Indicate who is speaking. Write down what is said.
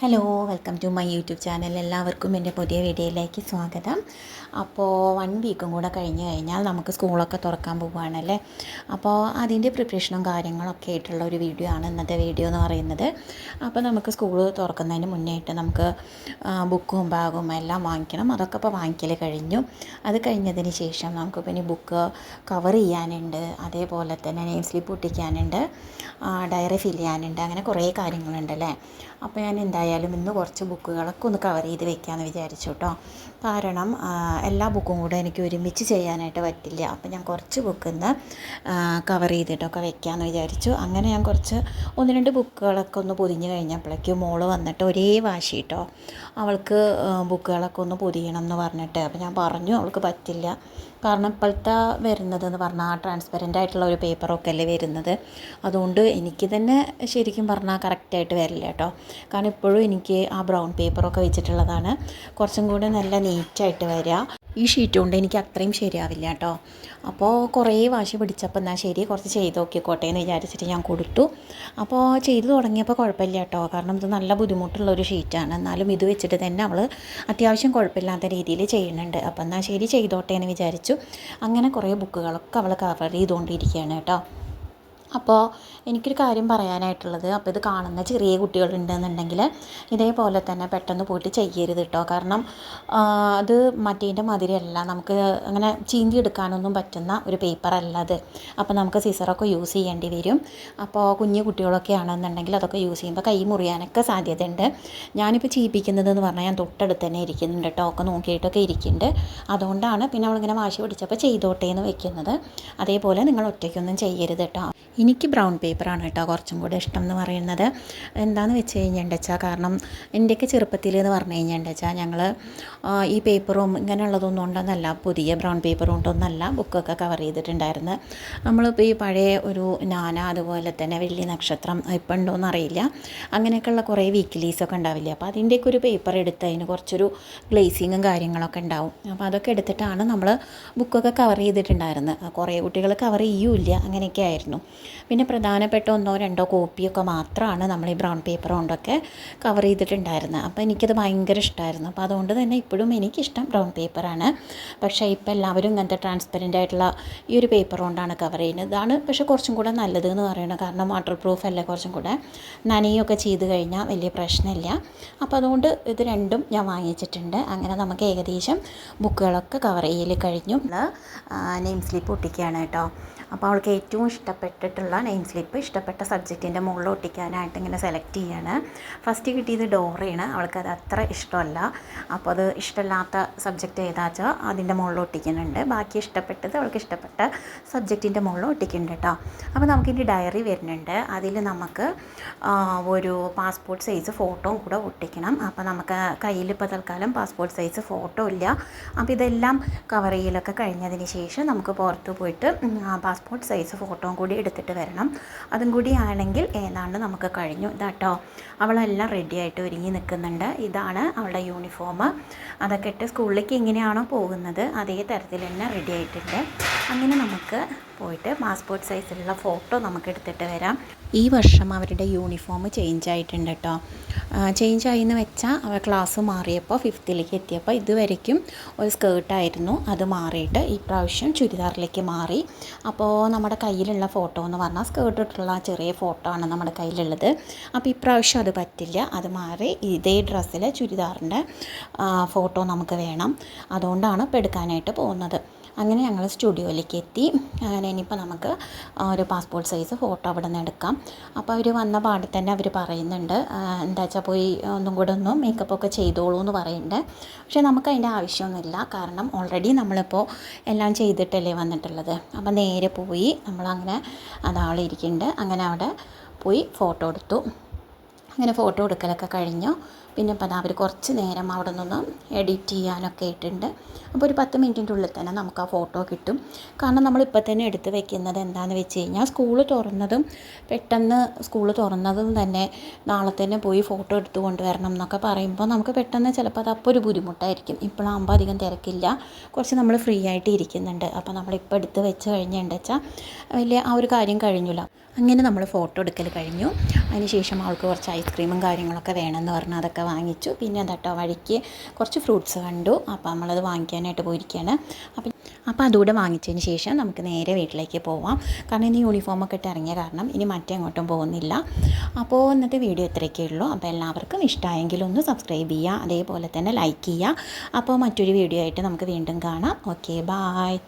Speaker 1: Hello welcome to my YouTube channel. എല്ലാവർക്കും എൻ്റെ പുതിയ വീഡിയോയിലേക്ക് സ്വാഗതം. അപ്പോൾ 1 വീക്കും കൂടെ കഴിഞ്ഞ് കഴിഞ്ഞാൽ നമുക്ക് സ്കൂളൊക്കെ തുറക്കാൻ പോവുകയാണല്ലേ. അപ്പോൾ അതിൻ്റെ പ്രിപ്പറേഷനും കാര്യങ്ങളൊക്കെ ആയിട്ടുള്ള ഒരു വീഡിയോ ആണ് ഇന്നത്തെ വീഡിയോ എന്ന് പറയുന്നത്. അപ്പോൾ നമുക്ക് സ്കൂൾ തുറക്കുന്നതിന് മുന്നേ ആയിട്ട് നമുക്ക് ബുക്കും ബാഗും എല്ലാം വാങ്ങിക്കണം. അതൊക്കെ ഇപ്പോൾ വാങ്ങിക്കൽ കഴിഞ്ഞു. അത് കഴിഞ്ഞതിന് ശേഷം നമുക്ക് പിന്നെ ബുക്ക് കവർ ചെയ്യാനുണ്ട്, അതേപോലെ തന്നെ നെയിം സ്ലിപ്പ് ഒട്ടിക്കാനുണ്ട്, ഡയറി ഫിൽ ചെയ്യാനുണ്ട്, അങ്ങനെ കുറേ കാര്യങ്ങളുണ്ടല്ലേ. അപ്പോൾ ഞാൻ എന്തായാലും ഇന്ന് കുറച്ച് ബുക്കുകളൊക്കെ ഒന്ന് കവർ ചെയ്ത് വെക്കാമെന്ന് വിചാരിച്ചു കേട്ടോ. കാരണം എല്ലാ ബുക്കും കൂടെ എനിക്ക് ഒരുമിച്ച് ചെയ്യാനായിട്ട് പറ്റില്ല. അപ്പോൾ ഞാൻ കുറച്ച് ബുക്കിൽ നിന്ന് കവർ ചെയ്തിട്ടൊക്കെ വെക്കാമെന്ന് വിചാരിച്ചു. അങ്ങനെ ഞാൻ കുറച്ച് 1-2 ബുക്കുകളൊക്കെ ഒന്ന് പൊതിഞ്ഞ് കഴിഞ്ഞപ്പോഴേക്കും മോള് വന്നിട്ട് ഒരേ വാശി കേട്ടോ. അവൾക്ക് ബുക്കുകളൊക്കെ ഒന്ന് പൊതിയണം എന്ന് പറഞ്ഞിട്ട്. അപ്പോൾ ഞാൻ പറഞ്ഞു അവൾക്ക് പറ്റില്ല. കാരണം ഇപ്പോഴത്തെ വരുന്നതെന്ന് പറഞ്ഞാൽ ട്രാൻസ്പെറൻ്റ് ആയിട്ടുള്ള ഒരു പേപ്പറൊക്കെ അല്ലേ വരുന്നത്. അതുകൊണ്ട് എനിക്ക് തന്നെ ശരിക്കും പറഞ്ഞാൽ കറക്റ്റായിട്ട് വരില്ല കേട്ടോ. കാരണം ഇപ്പോഴും എനിക്ക് ആ ബ്രൗൺ പേപ്പറൊക്കെ വെച്ചിട്ടുള്ളതാണ് കുറച്ചും കൂടെ നല്ല നീറ്റായിട്ട് വരിക. ഈ ഷീറ്റ് കൊണ്ട് എനിക്ക് അത്രയും ശരിയാവില്ല കേട്ടോ. അപ്പോൾ കുറേ വാശി പിടിച്ചപ്പോൾ എന്നാൽ ശരി കുറച്ച് ചെയ്ത് നോക്കിക്കോട്ടെ എന്ന് വിചാരിച്ചിട്ട് ഞാൻ കൊടുത്തു. അപ്പോൾ ചെയ്തു തുടങ്ങിയപ്പോൾ കുഴപ്പമില്ല കേട്ടോ. കാരണം ഇത് നല്ല ബുദ്ധിമുട്ടുള്ളൊരു ഷീറ്റാണ്. എന്നാലും ഇത് വെച്ചിട്ട് തന്നെ അവൾ അത്യാവശ്യം കുഴപ്പമില്ലാത്ത രീതിയിൽ ചെയ്യുന്നുണ്ട്. അപ്പോൾ എന്നാൽ ശരി ചെയ്തോട്ടെ എന്ന് വിചാരിച്ചു. അങ്ങനെ കുറേ ബുക്കുകളൊക്കെ അവൾ കവർ ചെയ്തുകൊണ്ടിരിക്കുകയാണ് കേട്ടോ. അപ്പോൾ എനിക്കൊരു കാര്യം പറയാനായിട്ടുള്ളത്, അപ്പോൾ ഇത് കാണുന്ന ചെറിയ കുട്ടികളുണ്ടെന്നുണ്ടെങ്കിൽ ഇതേപോലെ തന്നെ പെട്ടെന്ന് പോയിട്ട് ചെയ്യരുത് കേട്ടോ. കാരണം അത് മറ്റേൻ്റെ മാതിരിയല്ല, നമുക്ക് അങ്ങനെ ചീന്തി എടുക്കാനൊന്നും പറ്റുന്ന ഒരു പേപ്പറല്ല അത്. അപ്പോൾ നമുക്ക് സിസറൊക്കെ യൂസ് ചെയ്യേണ്ടി വരും. അപ്പോൾ കുഞ്ഞു കുട്ടികളൊക്കെ ആണെന്നുണ്ടെങ്കിൽ അതൊക്കെ യൂസ് ചെയ്യുമ്പോൾ കൈ മുറിയാനൊക്കെ സാധ്യതയുണ്ട്. ഞാനിപ്പോൾ ചെയ്യിപ്പിക്കുന്നതെന്ന് പറഞ്ഞാൽ ഞാൻ തൊട്ടടുത്ത് തന്നെ ഇരിക്കുന്നുണ്ട് കേട്ടോ. ഒക്കെ നോക്കിയിട്ടൊക്കെ ഇരിക്കുന്നുണ്ട്. അതുകൊണ്ടാണ് പിന്നെ അവളിങ്ങനെ വാശി പിടിച്ചപ്പോൾ ചെയ്തോട്ടേ എന്ന് വെക്കുന്നത്. അതേപോലെ നിങ്ങൾ ഒറ്റയ്ക്കൊന്നും ചെയ്യരുത് കേട്ടോ. എനിക്ക് ബ്രൗൺ പേപ്പറാണ് കേട്ടോ കുറച്ചും കൂടെ ഇഷ്ടം എന്ന് പറയുന്നത്. എന്താണെന്ന് വെച്ച് കഴിഞ്ഞാൽ കാരണം എൻ്റെയൊക്കെ ചെറുപ്പത്തിൽ എന്ന് പറഞ്ഞു കഴിഞ്ഞാൽ ഞങ്ങൾ ഈ പേപ്പറും ഇങ്ങനെയുള്ളതൊന്നും കൊണ്ടൊന്നല്ല, പുതിയ ബ്രൗൺ പേപ്പർ കൊണ്ടൊന്നല്ല ബുക്കൊക്കെ കവർ ചെയ്തിട്ടുണ്ടായിരുന്നു. നമ്മളിപ്പോൾ ഈ പഴയ ഒരു നാന, അതുപോലെ തന്നെ വെള്ളി നക്ഷത്രം ഇപ്പം ഉണ്ടോയെന്ന് അറിയില്ല, അങ്ങനെയൊക്കെയുള്ള കുറേ വീക്ക്ലീസൊക്കെ ഉണ്ടാവില്ല. അപ്പോൾ അതിൻ്റെയൊക്കെ ഒരു പേപ്പർ എടുത്ത് അതിന് കുറച്ചൊരു ഗ്ലേസിങ്ങും കാര്യങ്ങളൊക്കെ ഉണ്ടാവും. അപ്പോൾ അതൊക്കെ എടുത്തിട്ടാണ് നമ്മൾ ബുക്കൊക്കെ കവർ ചെയ്തിട്ടുണ്ടായിരുന്നത്. കുറേ കുട്ടികൾ കവർ ചെയ്യൂല, അങ്ങനെയൊക്കെ ആയിരുന്നു. പിന്നെ പ്രധാനപ്പെട്ട 1-2 കോപ്പിയൊക്കെ മാത്രമാണ് നമ്മൾ ഈ ബ്രൗൺ പേപ്പർ കൊണ്ടൊക്കെ കവർ ചെയ്തിട്ടുണ്ടായിരുന്നത്. അപ്പോൾ എനിക്കത് ഭയങ്കര ഇഷ്ടമായിരുന്നു. അപ്പോൾ അതുകൊണ്ട് തന്നെ ഇപ്പോഴും എനിക്കിഷ്ടം ബ്രൗൺ പേപ്പറാണ്. പക്ഷേ ഇപ്പോൾ എല്ലാവരും ഇങ്ങനത്തെ ട്രാൻസ്പെറൻ്റ് ആയിട്ടുള്ള ഈ ഒരു പേപ്പർ കൊണ്ടാണ് കവർ ചെയ്യുന്നത്. ഇതാണ് പക്ഷേ കുറച്ചും കൂടെ നല്ലത് എന്ന് പറയുന്നത്. കാരണം വാട്ടർ പ്രൂഫ് അല്ലേ, കുറച്ചും കൂടെ നനയൊക്കെ ചെയ്ത് കഴിഞ്ഞാൽ വലിയ പ്രശ്നമില്ല. അപ്പോൾ അതുകൊണ്ട് ഇത് രണ്ടും ഞാൻ വാങ്ങിച്ചിട്ടുണ്ട്. അങ്ങനെ നമുക്ക് ഏകദേശം ബുക്കുകളൊക്കെ കവർ ചെയ്യൽ കഴിഞ്ഞു. നെയിം സ്ലിപ്പ് ഒട്ടിക്കുകയാണ് കേട്ടോ. അപ്പോൾ അവൾക്ക് ഏറ്റവും ഇഷ്ടപ്പെട്ടിട്ടുള്ള നെയിം സ്ലിപ്പ് ഇഷ്ടപ്പെട്ട സബ്ജക്റ്റിൻ്റെ മുകളിൽ ഒട്ടിക്കാനായിട്ട് ഇങ്ങനെ സെലക്ട് ചെയ്യാണ്. ഫസ്റ്റ് കിട്ടിയത് ഡോറയാണ്. അവൾക്കത് അത്ര ഇഷ്ടമല്ല. അപ്പോൾ അത് ഇഷ്ടമില്ലാത്ത സബ്ജക്റ്റ് ഏതാച്ചാൽ അതിൻ്റെ മുകളിൽ ഒട്ടിക്കുന്നുണ്ട്. ബാക്കി ഇഷ്ടപ്പെട്ടത് അവൾക്ക് ഇഷ്ടപ്പെട്ട സബ്ജക്റ്റിൻ്റെ മുകളിൽ ഒട്ടിക്കുന്നുണ്ട് കേട്ടോ. അപ്പോൾ നമുക്കിൻ്റെ ഡയറി വരുന്നുണ്ട്. അതിൽ നമുക്ക് ഒരു പാസ്പോർട്ട് സൈസ് ഫോട്ടോയും കൂടെ ഒട്ടിക്കണം. അപ്പോൾ നമുക്ക് കയ്യിൽ ഇപ്പോൾ തൽക്കാലം പാസ്പോർട്ട് സൈസ് ഫോട്ടോ ഇല്ല. അപ്പോൾ ഇതെല്ലാം കവർ ചെയ്യലൊക്കെ കഴിഞ്ഞതിന് ശേഷം നമുക്ക് പുറത്ത് പോയിട്ട് പാസ്പോർട്ട് സൈസ് ഫോട്ടോയും കൂടി എടുത്തിട്ട് വരണം. അതും കൂടി ആണെങ്കിൽ ഏതാണ്ട് നമുക്ക് കഴിഞ്ഞു. ഇതാട്ടോ അവളെല്ലാം റെഡി ആയിട്ട് ഒരുങ്ങി നിൽക്കുന്നുണ്ട്. ഇതാണ് അവളുടെ യൂണിഫോം. അതൊക്കെ ഇട്ട് സ്കൂളിലേക്ക് എങ്ങനെയാണോ പോകുന്നത് അതേ തരത്തിൽ തന്നെ റെഡി ആയിട്ടുണ്ട്. അങ്ങനെ നമുക്ക് പോയിട്ട് പാസ്പോർട്ട് സൈസിലുള്ള ഫോട്ടോ നമുക്ക് എടുത്തിട്ട് വരാം. ഈ വർഷം അവരുടെ യൂണിഫോം ചേഞ്ച് ആയിട്ടുണ്ട് കേട്ടോ. ചേഞ്ച് ആയി എന്ന് വെച്ചാൽ അവർ ക്ലാസ് മാറിയപ്പോൾ 5th എത്തിയപ്പോൾ ഇതുവരയ്ക്കും ഒരു സ്കേർട്ടായിരുന്നു. അത് മാറിയിട്ട് ഈ പ്രാവശ്യം ചുരിദാറിലേക്ക് മാറി. അപ്പോൾ നമ്മുടെ കയ്യിലുള്ള ഫോട്ടോ എന്ന് പറഞ്ഞാൽ സ്കേർട്ട് ഇട്ടുള്ള ചെറിയ ഫോട്ടോ ആണ് നമ്മുടെ കയ്യിലുള്ളത്. അപ്പോൾ ഇപ്രാവശ്യം അത് പറ്റില്ല, അത് മാറി ഇതേ ഡ്രസ്സിൽ ചുരിദാറിൻ്റെ ഫോട്ടോ നമുക്ക് വേണം. അതുകൊണ്ടാണ് ഇപ്പോൾ എടുക്കാനായിട്ട് പോകുന്നത്. അങ്ങനെ ഞങ്ങൾ സ്റ്റുഡിയോയിലേക്ക് എത്തി. അങ്ങനെ ഇനിയിപ്പോൾ നമുക്ക് ഒരു പാസ്പോർട്ട് സൈസ് ഫോട്ടോ അവിടെ നിന്ന് എടുക്കാം. അപ്പോൾ അവർ വന്ന പാടിൽ തന്നെ അവർ പറയുന്നുണ്ട്, എന്താ വെച്ചാൽ പോയി ഒന്നും കൂടെ ഒന്ന് മേക്കപ്പൊക്കെ ചെയ്തോളൂ എന്ന് പറയുന്നുണ്ട്. പക്ഷേ നമുക്ക് അതിൻ്റെ ആവശ്യമൊന്നുമില്ല. കാരണം ഓൾറെഡി നമ്മളിപ്പോൾ എല്ലാം ചെയ്തിട്ടല്ലേ വന്നിട്ടുള്ളത്. അപ്പോൾ നേരെ പോയി നമ്മളങ്ങനെ അതാളിരിക്കുന്നുണ്ട്. അങ്ങനെ അവിടെ പോയി ഫോട്ടോ എടുത്തു. അങ്ങനെ ഫോട്ടോ എടുക്കലൊക്കെ കഴിഞ്ഞു. പിന്നെ ഇപ്പോൾ അവർ കുറച്ച് നേരം അവിടെ നിന്ന് എഡിറ്റ് ചെയ്യാനൊക്കെ ആയിട്ടുണ്ട്. അപ്പോൾ ഒരു 10 മിനിറ്റിൻ്റെ ഉള്ളിൽ തന്നെ നമുക്ക് ആ ഫോട്ടോ കിട്ടും. കാരണം നമ്മളിപ്പോൾ തന്നെ എടുത്ത് വെക്കുന്നത് എന്താണെന്ന് വെച്ച് കഴിഞ്ഞാൽ പെട്ടെന്ന് സ്കൂൾ തുറന്നതും തന്നെ നാളെ തന്നെ പോയി ഫോട്ടോ എടുത്ത് കൊണ്ടുവരണം എന്നൊക്കെ പറയുമ്പോൾ നമുക്ക് പെട്ടെന്ന് ചിലപ്പോൾ അത് അപ്പോൾ ഒരു ബുദ്ധിമുട്ടായിരിക്കും. ഇപ്പോഴാകുമ്പോൾ അധികം തിരക്കില്ല, കുറച്ച് നമ്മൾ ഫ്രീ ആയിട്ട് ഇരിക്കുന്നുണ്ട്. അപ്പോൾ നമ്മളിപ്പോൾ എടുത്ത് വെച്ച് കഴിഞ്ഞിട്ടുണ്ടെന്ന് വെച്ചാൽ വലിയ ആ ഒരു കാര്യം കഴിഞ്ഞില്ല. അങ്ങനെ നമ്മൾ ഫോട്ടോ എടുക്കൽ കഴിഞ്ഞു. അതിന് ശേഷം അവൾക്ക് കുറച്ച് ഐസ്ക്രീമും കാര്യങ്ങളൊക്കെ വേണമെന്ന് പറഞ്ഞു അതൊക്കെ വാങ്ങിച്ചു. പിന്നെ എന്താട്ടോ വഴിക്ക് കുറച്ച് ഫ്രൂട്ട്സ് കണ്ടു. അപ്പോൾ നമ്മളത് വാങ്ങിക്കാനായിട്ട് പോയിരിക്കുകയാണ്. അപ്പോൾ അതുകൂടെ വാങ്ങിച്ചതിന് ശേഷം നമുക്ക് നേരെ വീട്ടിലേക്ക് പോവാം. കാരണം ഇനി യൂണിഫോമൊക്കെ ഇട്ട് ഇറങ്ങിയ കാരണം ഇനി മറ്റെങ്ങോട്ടും പോകുന്നില്ല. അപ്പോൾ ഇന്നത്തെ വീഡിയോ ഇത്രയൊക്കെ ഉള്ളൂ. അപ്പോൾ എല്ലാവർക്കും ഇഷ്ടമായെങ്കിൽ ഒന്ന് സബ്സ്ക്രൈബ് ചെയ്യുക, അതേപോലെ തന്നെ ലൈക്ക് ചെയ്യുക. അപ്പോൾ മറ്റൊരു വീഡിയോ ആയിട്ട് നമുക്ക് വീണ്ടും കാണാം. Okay, bye.